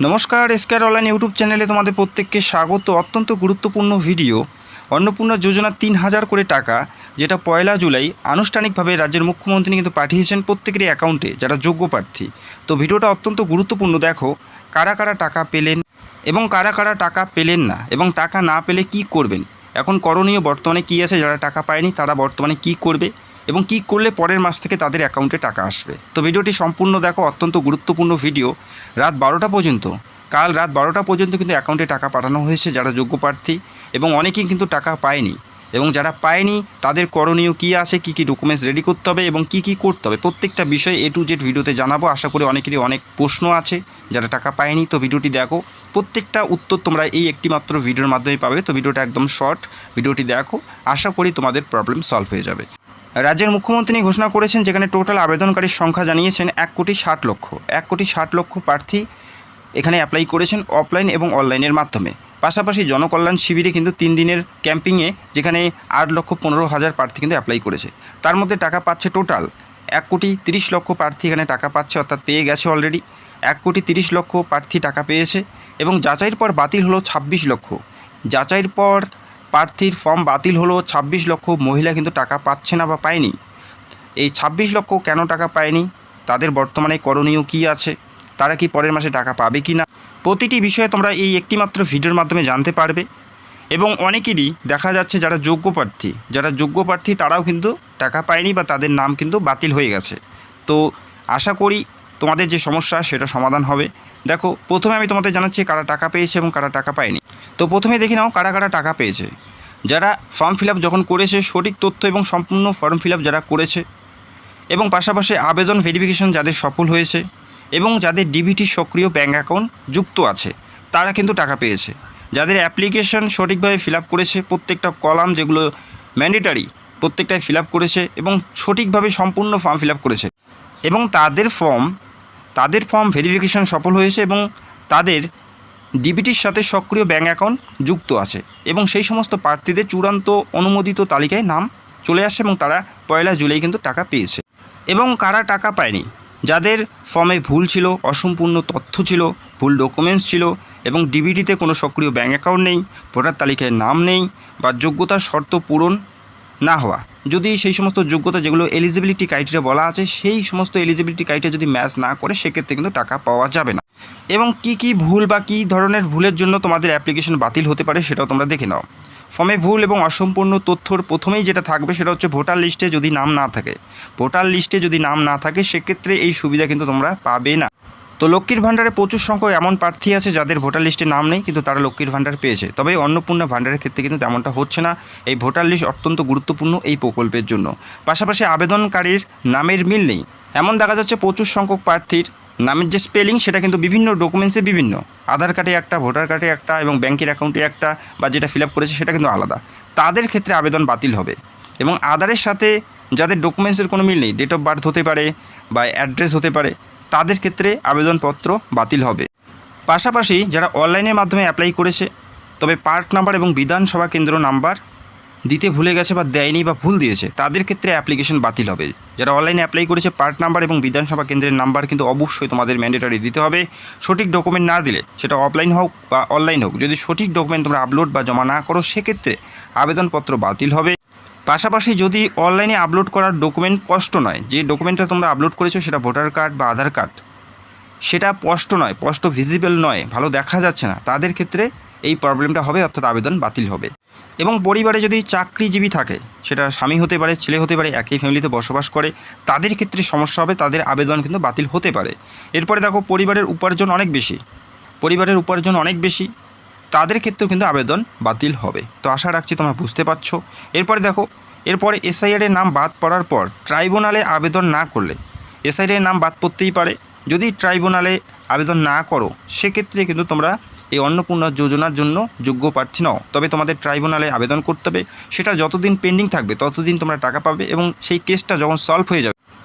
নমস্কার, এসকেআর online YouTube চ্যানেলে তোমাদের প্রত্যেককে স্বাগত। অত্যন্ত গুরুত্বপূর্ণ ভিডিও। অন্নপূর্ণা যোজনা ৩,০০০ করে টাকা, যেটা ১লা জুলাই আনুষ্ঠানিকভাবে রাজ্যের মুখ্যমন্ত্রী কিন্তু পাঠিয়েছেন প্রত্যেকেরই অ্যাকাউন্টে যারা যোগ্য প্রার্থী। তো ভিডিওটা অত্যন্ত গুরুত্বপূর্ণ। দেখো কারা কারা টাকা পেলেন এবং কারা কারা টাকা পেলেন না, এবং টাকা না পেলে কি করবেন, এখন করণীয় বর্তমানে কী আছে, যারা টাকা পায়নি তারা বর্তমানে কি করবে এবং কি করলে পরের মাস থেকে তাদের অ্যাকাউন্টে টাকা আসবে। তো ভিডিওটি সম্পূর্ণ দেখো, অত্যন্ত গুরুত্বপূর্ণ ভিডিও। রাত 12টা পর্যন্ত, কাল রাত 12টা পর্যন্ত কিন্তু অ্যাকাউন্টে টাকা পাঠানো হয়েছে যারা যোগ্য প্রার্থী, এবং অনেকেই কিন্তু টাকা পায়নি। এবং যারা পায়নি তাদের করণীয় কী আছে, কী কী ডকুমেন্টস রেডি করতে হবে এবং কি কি করতে হবে, প্রত্যেকটা বিষয় A to Z ভিডিওতে জানাবো। আশা করি অনেকেরই অনেক প্রশ্ন আছে যারা টাকা পায়নি। তো ভিডিওটি দেখো, প্রত্যেকটা উত্তর তোমরা এই একটি মাত্র ভিডিওর মাধ্যমে পাবে। তো ভিডিওটা একদম শর্ট, ভিডিওটি দেখো, আশা করি তোমাদের প্রবলেম সলভ হয়ে যাবে। রাজ্যের মুখ্যমন্ত্রী ঘোষণা করেছেন, যেখানে টোটাল আবেদনকারীর সংখ্যা জানিয়েছেন 1,60,00,000 প্রার্থী এখানে অ্যাপ্লাই করেছেন অফলাইন এবং অনলাইনের মাধ্যমে। পাশাপাশি জনকল্যাণ শিবিরে কিন্তু 3 দিনের ক্যাম্পিংয়ে যেখানে 8,15,000 প্রার্থী কিন্তু অ্যাপ্লাই করেছে। তার মধ্যে টাকা পাচ্ছে টোটাল 1,30,00,000 প্রার্থী এখানে টাকা পাচ্ছে, অর্থাৎ পেয়ে গেছে অলরেডি। 1,30,00,000 প্রার্থী টাকা পেয়েছে এবং যাচাইয়ের পর বাতিল হলো 26 লক্ষ। যাচাইয়ের পর প্রার্থীর ফর্ম বাতিল হলো 26 লক্ষ মহিলা কিন্তু টাকা পাচ্ছে না বা পায়নি। এই 26 লক্ষ কেন টাকা পায়নি, তাদের বর্তমানে করণীয় কী আছে, তারা কি পরের মাসে টাকা পাবে কি না, প্রতিটি বিষয়ে তোমরা এই একটিমাত্র ভিডিওর মাধ্যমে জানতে পারবে। এবং অনেকেরই দেখা যাচ্ছে যারা যোগ্য প্রার্থী তারাও কিন্তু টাকা পায়নি বা তাদের নাম কিন্তু বাতিল হয়ে গেছে। তো আশা করি তোমাদের যে সমস্যা সেটা সমাধান হবে। দেখো প্রথমে আমি তোমাদের জানাচ্ছি কারা টাকা পেয়েছে এবং কারা টাকা পায়নি। তো প্রথমে দেখে নাও কারা কারা টাকা পেয়েছে। যারা ফর্ম ফিল আপ যখন করেছে, সঠিক তথ্য এবং সম্পূর্ণ ফর্ম ফিল আপ যারা করেছে, এবং পাশাপাশি আবেদন ভেরিফিকেশন যাদের সফল হয়েছে এবং যাদের ডিবিটি সক্রিয় ব্যাঙ্ক অ্যাকাউন্ট যুক্ত আছে, তারা কিন্তু টাকা পেয়েছে। যাদের অ্যাপ্লিকেশন সঠিকভাবে ফিল আপ করেছে, প্রত্যেকটা কলাম যেগুলো ম্যান্ডেটারি প্রত্যেকটাই ফিল আপ করেছে এবং সঠিকভাবে সম্পূর্ণ ফর্ম ফিল আপ করেছে, এবং তাদের ফর্ম ভেরিফিকেশন সফল হয়েছে এবং তাদের ডিবিটির সাথে সক্রিয় ব্যাঙ্ক অ্যাকাউন্ট যুক্ত আছে, এবং সেই সমস্ত প্রার্থীদের চূড়ান্ত অনুমোদিত তালিকায় নাম চলে আসে এবং তারা 1লা জুলাই কিন্তু টাকা পেয়েছে। এবং কারা টাকা পায়নি, যাদের ফর্মে ভুল ছিল, অসম্পূর্ণ তথ্য ছিল, ভুল ডকুমেন্টস ছিল, এবং ডিবিটিতে কোনো সক্রিয় ব্যাঙ্ক অ্যাকাউন্ট নেই, ভোটার তালিকায় নাম নেই, বা যোগ্যতার শর্ত পূরণ না হওয়া, যদি সেই সমস্ত যোগ্যতা যেগুলো এলিজিবিলিটি ক্রাইটেরিয়া বলা আছে সেই সমস্ত এলিজিবিলিটি ক্রাইটেরিয়া যদি ম্যাচ না করে, সেক্ষেত্রে কিন্তু টাকা পাওয়া যাবে না। এবং কি কি ভুল বা কী ধরনের ভুলের জন্য তোমাদের অ্যাপ্লিকেশন বাতিল হতে পারে সেটাও তোমরা দেখে নাও। ফর্মে ভুল এবং অসম্পূর্ণ তথ্যর প্রথমেই যেটা থাকবে সেটা হচ্ছে ভোটার লিস্টে যদি নাম না থাকে। ভোটার লিস্টে যদি নাম না থাকে সেক্ষেত্রে এই সুবিধা কিন্তু তোমরা পাবে না। তো লক্ষ্মীর ভাণ্ডারে প্রচুর সংখ্যক এমন প্রার্থী আছে যাদের ভোটার লিস্টে নাম নেই কিন্তু তারা লক্ষ্মীর ভাণ্ডার পেয়েছে, তবে অন্নপূর্ণা ভাণ্ডারের ক্ষেত্রে কিন্তু তেমনটা হচ্ছে না। এই ভোটার লিস্ট অত্যন্ত গুরুত্বপূর্ণ এই প্রকল্পের জন্য। পাশাপাশি আবেদনকারীর নামের মিল নেই, এমন দেখা যাচ্ছে প্রচুর সংখ্যক প্রার্থীর নামের যে স্পেলিং সেটা কিন্তু বিভিন্ন ডকুমেন্টসে বিভিন্ন, আধার কার্ডে একটা, ভোটার কার্ডে একটা, এবং ব্যাংকের অ্যাকাউন্টে একটা, বা যেটা ফিল আপ করেছে সেটা কিন্তু আলাদা। তাদের ক্ষেত্রে আবেদন বাতিল হবে। এবং আধারের সাথে যাদের ডকুমেন্টসের কোনো মিল নেই, ডেট অফ বার্থ হতে পারে বা অ্যাড্রেস হতে পারে, তাদের ক্ষেত্রে আবেদনপত্র বাতিল হবে। পাশাপাশি যারা অনলাইনের মাধ্যমে অ্যাপ্লাই করেছে তবে পার্ট নাম্বার এবং বিধানসভা কেন্দ্র নাম্বার দিতে ভুলে গেছে বা দেয়নি বা ভুল দিয়েছে, তাদের ক্ষেত্রে অ্যাপ্লিকেশন বাতিল হবে। যারা অনলাইনে অ্যাপ্লাই করেছে পার্ট নাম্বার এবং বিধানসভা কেন্দ্রের নাম্বার কিন্তু অবশ্যই তোমাদের ম্যান্ডেটরি দিতে হবে। সঠিক ডকুমেন্ট না দিলে, সেটা অফলাইন হোক বা অনলাইন হোক, যদি সঠিক ডকুমেন্ট তোমরা আপলোড বা জমা না করো সেক্ষেত্রে আবেদনপত্র বাতিল হবে। পাশাপাশি যদি অনলাইনে আপলোড করার ডকুমেন্ট স্পষ্ট নয়, যে ডকুমেন্টটা তোমরা আপলোড করেছো সেটা ভোটার কার্ড বা আধার কার্ড, সেটা স্পষ্ট নয়, স্পষ্ট ভিজিবল নয়, ভালো দেখা যাচ্ছে না, তাদের ক্ষেত্রে এই প্রবলেমটা হবে, অর্থাৎ আবেদন বাতিল হবে। এবং পরিবারে যদি চাকরিজীবী থাকে, সেটা স্বামী হতে পারে, ছেলে হতে পারে, একই ফ্যামিলিতে বসবাস করে, তাদের ক্ষেত্রে সমস্যা হবে, তাদের আবেদন কিন্তু বাতিল হতে পারে। এরপরে দেখো পরিবারের উপার্জন অনেক বেশি, তাদের ক্ষেত্রেও কিন্তু আবেদন বাতিল হবে। তো আশা রাখছি তোমরা বুঝতে পারছো। এরপরে এসআইআরের নাম বাদ পড়ার পর ট্রাইব্যুনালে আবেদন না করলে, এসআইআরের নাম বাদ পড়তেই পারে, যদি ট্রাইব্যুনালে আবেদন না করো সেক্ষেত্রে কিন্তু তোমরা এই অন্নপূর্ণা যোজনার জন্য যোগ্য প্রার্থী নও। তবে তোমাদের ট্রাইব্যুনালে আবেদন করতে হবে, সেটা যতদিন পেন্ডিং থাকবে ততদিন তোমরা টাকা পাবে, এবং সেই কেসটা যখন সলভ হয়ে যাবে,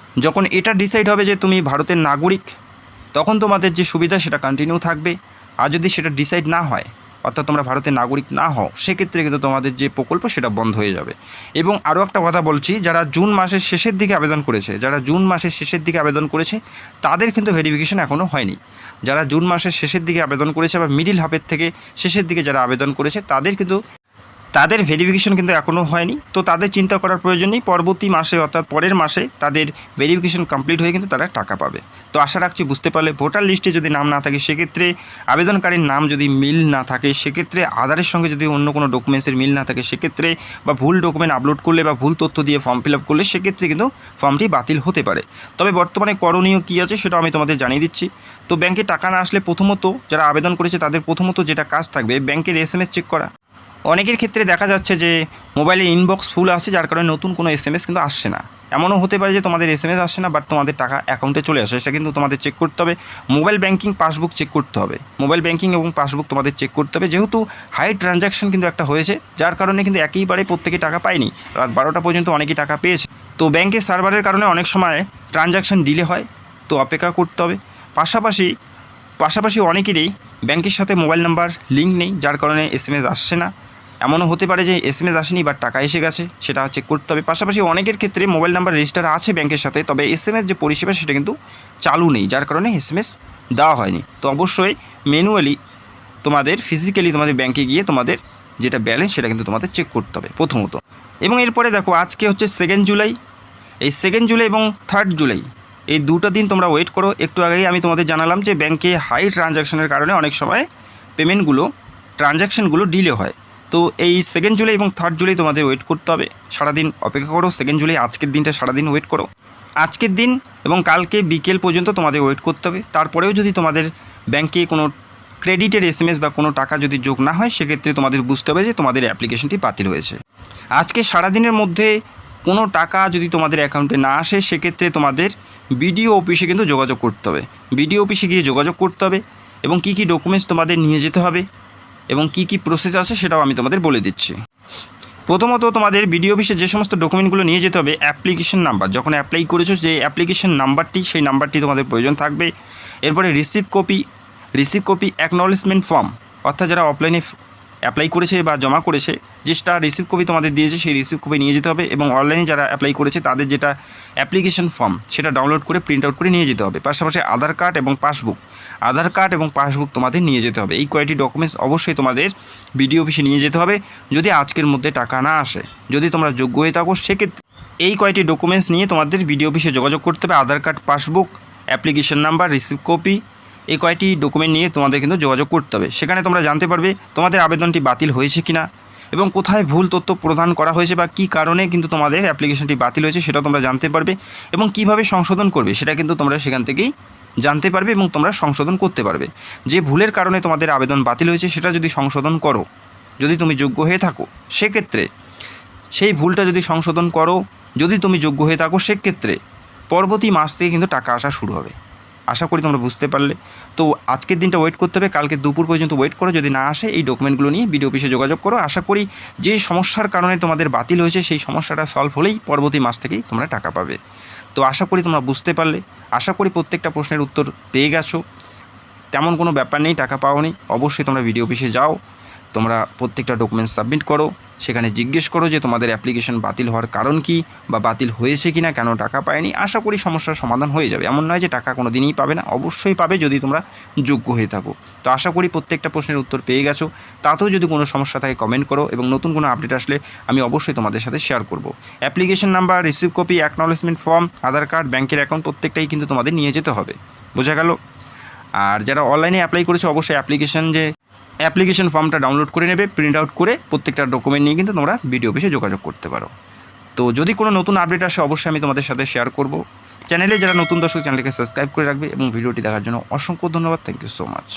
যখন এটা ডিসাইড হবে যে তুমি ভারতের নাগরিক, তখন তোমাদের যে সুবিধা সেটা কন্টিনিউ থাকবে। আর যদি সেটা ডিসাইড না হয়, অর্থাৎ তোমরা ভারতের নাগরিক না হও, সেক্ষেত্রে কিন্তু তোমাদের যে প্রকল্প সেটা বন্ধ হয়ে যাবে। এবং আরও একটা কথা বলছি, যারা জুন মাসের শেষের দিকে আবেদন করেছে তাদের কিন্তু ভেরিফিকেশন এখনও হয়নি। যারা জুন মাসের শেষের দিকে আবেদন করেছে বা মিডিল হাফের থেকে শেষের দিকে যারা আবেদন করেছে তাদের ভেরিফিকেশন কিন্তু এখনও হয়নি। তো তাদের চিন্তা করার প্রয়োজন নেই, পরবর্তী মাসে অর্থাৎ পরের মাসে তাদের ভেরিফিকেশন কমপ্লিট হয়ে কিন্তু তারা টাকা পাবে। তো আশা রাখছি বুঝতে পারলে। ভোটার লিস্টে যদি নাম না থাকে সেক্ষেত্রে, আবেদনকারীর নাম যদি মিল না থাকে সেক্ষেত্রে, আধারের সঙ্গে যদি অন্য কোনো ডকুমেন্টসের মিল না থাকে সেক্ষেত্রে, বা ভুল ডকুমেন্ট আপলোড করলে বা ভুল তথ্য দিয়ে ফর্ম ফিল আপ করলে সেক্ষেত্রে কিন্তু ফর্মটি বাতিল হতে পারে। তবে বর্তমানে করণীয় কী আছে সেটা আমি তোমাদের জানিয়ে দিচ্ছি। তো ব্যাংকে টাকা না আসলে প্রথমত যারা আবেদন করেছে তাদের প্রথমত যেটা কাজ থাকবে ব্যাংকের SMS চেক করা। অনেকের ক্ষেত্রে দেখা যাচ্ছে যে মোবাইলের ইনবক্স ফুল আসছে, যার কারণে নতুন কোনো SMS কিন্তু আসছে না। এমনও হতে পারে যে তোমাদের SMS আসছে না বাট তোমাদের টাকা অ্যাকাউন্টে চলে আসে, সেটা কিন্তু তোমাদের চেক করতে হবে। মোবাইল ব্যাংকিং পাসবুক চেক করতে হবে, মোবাইল ব্যাংকিং এবং পাসবুক তোমাদের চেক করতে হবে। যেহেতু হাই ট্রানজ্যাকশন কিন্তু একটা হয়েছে, যার কারণে কিন্তু একইবারে প্রত্যেকে টাকা পায়নি, রাত 12টা পর্যন্ত অনেকেই টাকা পেয়েছে। তো ব্যাংকের সার্ভারের কারণে অনেক সময় ট্রানজ্যাকশন ডিলে হয়, তো অপেক্ষা করতে হবে। পাশাপাশি অনেকেরই ব্যাংকের সাথে মোবাইল নাম্বার লিঙ্ক নেই, যার কারণে SMS আসছে না। এমনও হতে পারে যে SMS আসেনি বাট টাকা এসে গেছে, সেটা চেক করতে হবে। পাশাপাশি অনেকের ক্ষেত্রে মোবাইল নাম্বার রেজিস্টার আছে ব্যাংকের সাথে, তবে SMS যে পরিষেবা সেটা কিন্তু চালু নেই, যার কারণে SMS দেওয়া হয়নি। তো অবশ্যই ম্যানুয়ালি তোমাদের ফিজিক্যালি তোমাদের ব্যাংকে গিয়ে তোমাদের যেটা ব্যালেন্স সেটা কিন্তু তোমাদের চেক করতে হবে প্রথমত। এবং এরপরে দেখো, আজকে হচ্ছে 2 জুলাই, এই 2 জুলাই এবং 3 জুলাই এই দুটো দিন তোমরা ওয়েট করো। একটু আগেই আমি তোমাদের জানালাম যে ব্যাংকে হাই ট্রানজ্যাকশনের কারণে অনেক সময় ট্রানজ্যাকশনগুলো ডিলে হয়। তো এই 2 জুলাই এবং 3 জুলাই তোমাদের ওয়েট করতে হবে, সারাদিন অপেক্ষা করো। 2 জুলাই আজকের দিনটা সারাদিন ওয়েট করো, আজকের দিন এবং কালকে বিকেল পর্যন্ত তোমাদের ওয়েট করতে হবে। তারপরেও যদি তোমাদের ব্যাংকে কোনো ক্রেডিটের SMS বা কোনো টাকা যদি যোগ না হয় সেক্ষেত্রে তোমাদের বুঝতে হবে যে তোমাদের অ্যাপ্লিকেশনটি বাতিল হয়েছে। আজকে সারাদিনের মধ্যে কোনো টাকা যদি তোমাদের অ্যাকাউন্টে না আসে সেক্ষেত্রে তোমাদের BDO অফিসে কিন্তু যোগাযোগ করতে হবে। BDO অফিসে গিয়ে যোগাযোগ করতে হবে এবং কী কী ডকুমেন্টস তোমাদের নিয়ে যেতে হবে এবং কী কী প্রসেস আছে সেটাও আমি তোমাদের বলে দিচ্ছি। প্রথমত তোমাদের BDO অফিসে যে সমস্ত ডকুমেন্টগুলো নিয়ে যেতে হবে, অ্যাপ্লিকেশন নাম্বার, যখন অ্যাপ্লাই করেছো যে অ্যাপ্লিকেশন নাম্বারটি, সেই নাম্বারটি তোমাদের প্রয়োজন থাকবে। এরপরে রিসিভ কপি অ্যাকনলেজমেন্ট ফর্ম, অর্থাৎ যারা অফলাইনে অ্যাপ্লাই করেছে বা জমা করেছে যেটা রিসিভ কপি তোমাদের দিয়েছে সেই রিসিভ কপি নিয়ে যেতে হবে। এবং অনলাইনে যারা অ্যাপ্লাই করেছে তাদের যেটা অ্যাপ্লিকেশন ফর্ম সেটা ডাউনলোড করে প্রিন্ট আউট করে নিয়ে যেতে হবে। পাশাপাশি আধার কার্ড এবং পাসবুক তোমাদের নিয়ে যেতে হবে। এই কয়েকটি ডকুমেন্টস অবশ্যই তোমাদের BDO অফিসে নিয়ে যেতে হবে যদি আজকের মধ্যে টাকা না আসে। যদি তোমরা যোগ্য হয়ে থাকো সেক্ষেত্রে এই কয়েকটি ডকুমেন্টস নিয়ে তোমাদের BDO অফিসে যোগাযোগ করতে হবে। Aadhaar card, passbook, application number, receive copy, এই কয়েকটি ডকুমেন্ট নিয়ে তোমাদের কিন্তু যোগাযোগ করতে হবে। সেখানে তোমরা জানতে পারবে তোমাদের আবেদনটি বাতিল হয়েছে কিনা এবং কোথায় ভুল তথ্য প্রদান করা হয়েছে বা কী কারণে কিন্তু তোমাদের অ্যাপ্লিকেশনটি বাতিল হয়েছে সেটা তোমরা জানতে পারবে এবং কিভাবে সংশোধন করবে সেটা কিন্তু তোমরা সেখান থেকেই জানতে পারবে এবং তোমরা সংশোধন করতে পারবে। যে ভুলের কারণে তোমাদের আবেদন বাতিল হয়েছে সেটা যদি সংশোধন করো, যদি তুমি যোগ্য হয়ে থাকো সেক্ষেত্রে সেই ভুলটা যদি সংশোধন করো, যদি তুমি যোগ্য হয়ে থাকো সেক্ষেত্রে পরবর্তী মাস থেকে কিন্তু টাকা আসা শুরু হবে। আশা করি তোমরা বুঝতে পারলে। তো আজকের দিনটা ওয়েট করতে হবে, কালকে দুপুর পর্যন্ত ওয়েট করো। যদি না আসে এই ডকুমেন্টগুলো নিয়ে BDO অফিসে যোগাযোগ করো। আশা করি যে সমস্যার কারণে তোমাদের বাতিল হয়েছে সেই সমস্যাটা সলভ হলেই পরবর্তী মাস থেকেই তোমরা টাকা পাবে। তো আশা করি তোমরা বুঝতে পারলে, আশা করি প্রত্যেকটা প্রশ্নের উত্তর পেয়ে গেছো। তেমন কোনো ব্যাপার নেই, টাকা পাওনি। অবশ্যই তোমরা BDO অফিসে যাও, তোমরা প্রত্যেকটা ডকুমেন্টস সাবমিট করো, সেখানে জিজ্ঞেস করো যে তোমাদের অ্যাপ্লিকেশন বাতিল হওয়ার কারণ কি বা বাতিল হয়েছে কি না, কেন টাকা পায়নি। আশা করি সমস্যার সমাধান হয়ে যাবে। এমন নয় যে টাকা কোনো দিনই পাবে না, অবশ্যই পাবে যদি তোমরা যোগ্য হয়ে থাকো। তো আশা করি প্রত্যেকটা প্রশ্নের উত্তর পেয়ে গেছো। তাতেও যদি কোনো সমস্যা থাকে কমেন্ট করো এবং নতুন কোনো আপডেট আসলে আমি অবশ্যই তোমাদের সাথে শেয়ার করব। Application number, receive copy, acknowledgement form, Aadhaar card, ব্যাংকের অ্যাকাউন্ট প্রত্যেকটাই কিন্তু তোমাদের নিয়ে যেতে হবে। বোঝা গেল? আর যারা অনলাইনে অ্যাপ্লাই করেছো অবশ্যই অ্যাপ্লিকেশন ফর্মটা ডাউনলোড করে নেবে, প্রিন্ট আউট করে প্রত্যেকটা ডকুমেন্ট নিয়ে কিন্তু তোমরা BDO অফিসে যোগাযোগ করতে পারো। তো যদি কোনো নতুন আপডেট আসে অবশ্যই আমি তোমাদের সাথে শেয়ার করব। চ্যানেলে যারা নতুন দর্শক চ্যানেলকে সাবস্ক্রাইব করে রাখবে এবং ভিডিওটি দেখার জন্য অসংখ্য ধন্যবাদ। Thank you so much.